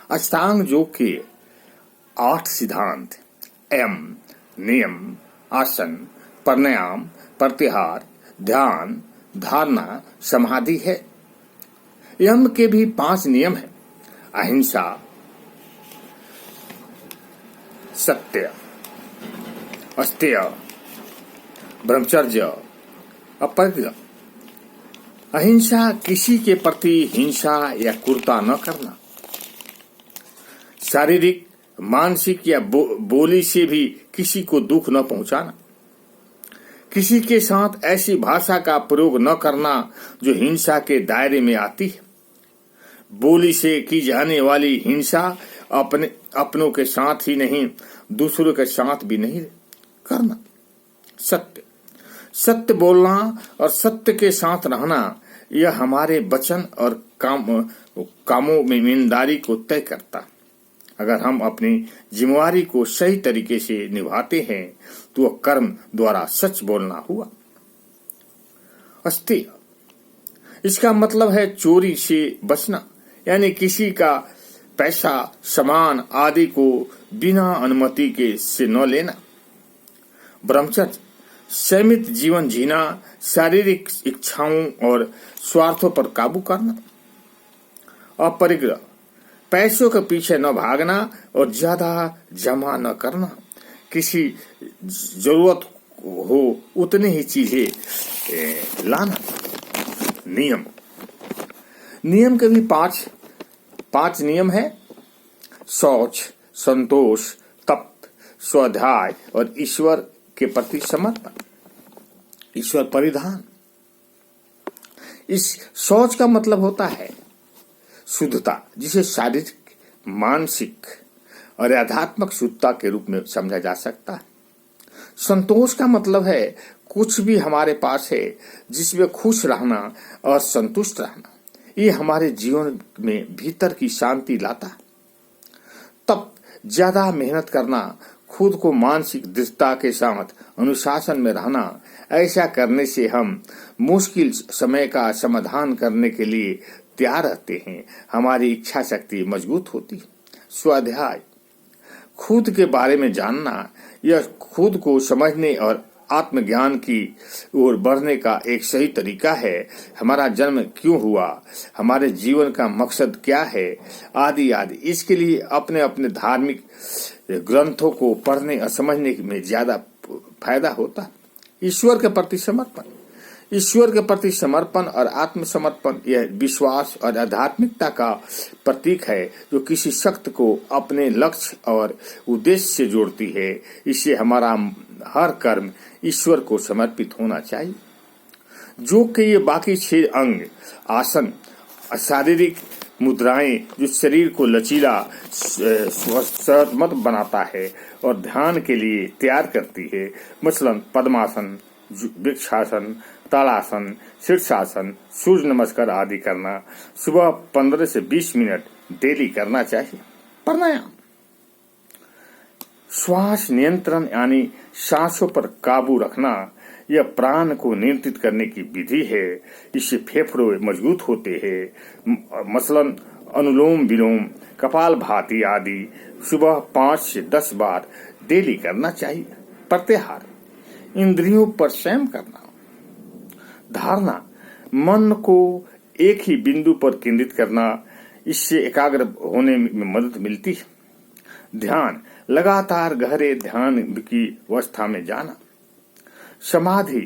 अष्टांग योग के 8 सिद्धांत यम, नियम, आसन, प्राणायाम, प्रत्याहार, ध्यान, धारणा, समाधि है। यम के भी 5 नियम हैं: अहिंसा, सत्य, अस्तेय, ब्रह्मचर्य, अपरिग्रह। अहिंसा, किसी के प्रति हिंसा या क्रूरता न करना। शारीरिक, मानसिक या बोली से भी किसी को दुख न पहुंचाना। किसी के साथ ऐसी भाषा का प्रयोग न करना जो हिंसा के दायरे में आती है। बोली से की जाने वाली हिंसा अपनों के साथ ही नहीं, दूसरों के साथ भी नहीं करना। सत्य, सत्य बोलना और सत्य के साथ रहना, यह हमारे वचन और कामों में ईमानदारी को तय करता। अगर हम अपनी जिम्मेवारी को सही तरीके से निभाते हैं तो वह कर्म द्वारा सच बोलना हुआ। अस्तेय, इसका मतलब है चोरी से बचना, यानी किसी का पैसा, सामान आदि को बिना अनुमति के से न लेना। ब्रह्मचर्य, सीमित जीवन जीना, शारीरिक इच्छाओं और स्वार्थों पर काबू करना। अपरिग्रह, पैसों के पीछे न भागना और ज्यादा जमा न करना। किसी जरूरत हो उतनी ही चीजें लाना। नियम, नियम के भी 5 नियम है: शौच, संतोष, तप, स्वाध्याय और ईश्वर के प्रति समर्पण, ईश्वर परिधान। इस शौच का मतलब होता है शुद्धता, जिसे शारीरिक, मानसिक और आध्यात्मिक शुद्धता के रूप में समझा जा सकता है। संतोष का मतलब है कुछ भी हमारे पास है जिसमें खुश रहना और संतुष्ट रहना। ये हमारे जीवन में भीतर की शांति लाता है। तब ज्यादा मेहनत करना, खुद को मानसिक दृढ़ता के साथ अनुशासन में रहना। ऐसा करने से हम मुश्किल समय का समाधान करने के लिए तैयार रहते हैं। हमारी इच्छा शक्ति मजबूत होती है। स्वाध्याय, खुद के बारे में जानना, यह खुद को समझने और आत्मज्ञान की ओर बढ़ने का एक सही तरीका है। हमारा जन्म क्यों हुआ, हमारे जीवन का मकसद क्या है, आदि आदि। इसके लिए अपने अपने धार्मिक ग्रंथों को पढ़ने और समझने में ज्यादा फायदा होता है। ईश्वर के प्रति समर्पण, ईश्वर के प्रति समर्पण और आत्मसमर्पण यह विश्वास और आध्यात्मिकता का प्रतीक है जो किसी शक्ति को अपने लक्ष्य और उद्देश्य से जोड़ती है। इससे हमारा हर कर्म ईश्वर को समर्पित होना चाहिए। योग के ये बाकी 6 अंग, आसन, शारीरिक मुद्राएं जो शरीर को लचीला, सेहतमंद बनाता है और ध्यान के लिए तैयार करती है। मसलन पद्मासन, वृक्षासन, ताड़ासन, शीर्षासन, सूर्य नमस्कार आदि करना सुबह 15 से 20 मिनट डेली करना चाहिए। प्राणायाम, श्वास नियंत्रण यानी सांसों पर काबू रखना, यह प्राण को नियंत्रित करने की विधि है। इससे फेफड़े मजबूत होते हैं। मसलन अनुलोम विलोम, कपालभाति आदि सुबह 5 से 10 बार डेली करना चाहिए। प्रत्याहार, इंद्रियों पर संयम करना। धारणा, मन को एक ही बिंदु पर केंद्रित करना, इससे एकाग्र होने में मदद मिलती है। ध्यान, लगातार गहरे ध्यान की अवस्था में जाना। समाधि,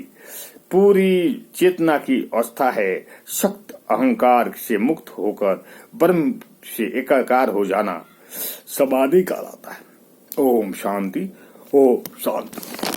पूरी चेतना की अवस्था है। सख्त अहंकार से मुक्त होकर ब्रह्म से एकाकार हो जाना समाधि कहलाता है। ओम शांति, ओम शांति।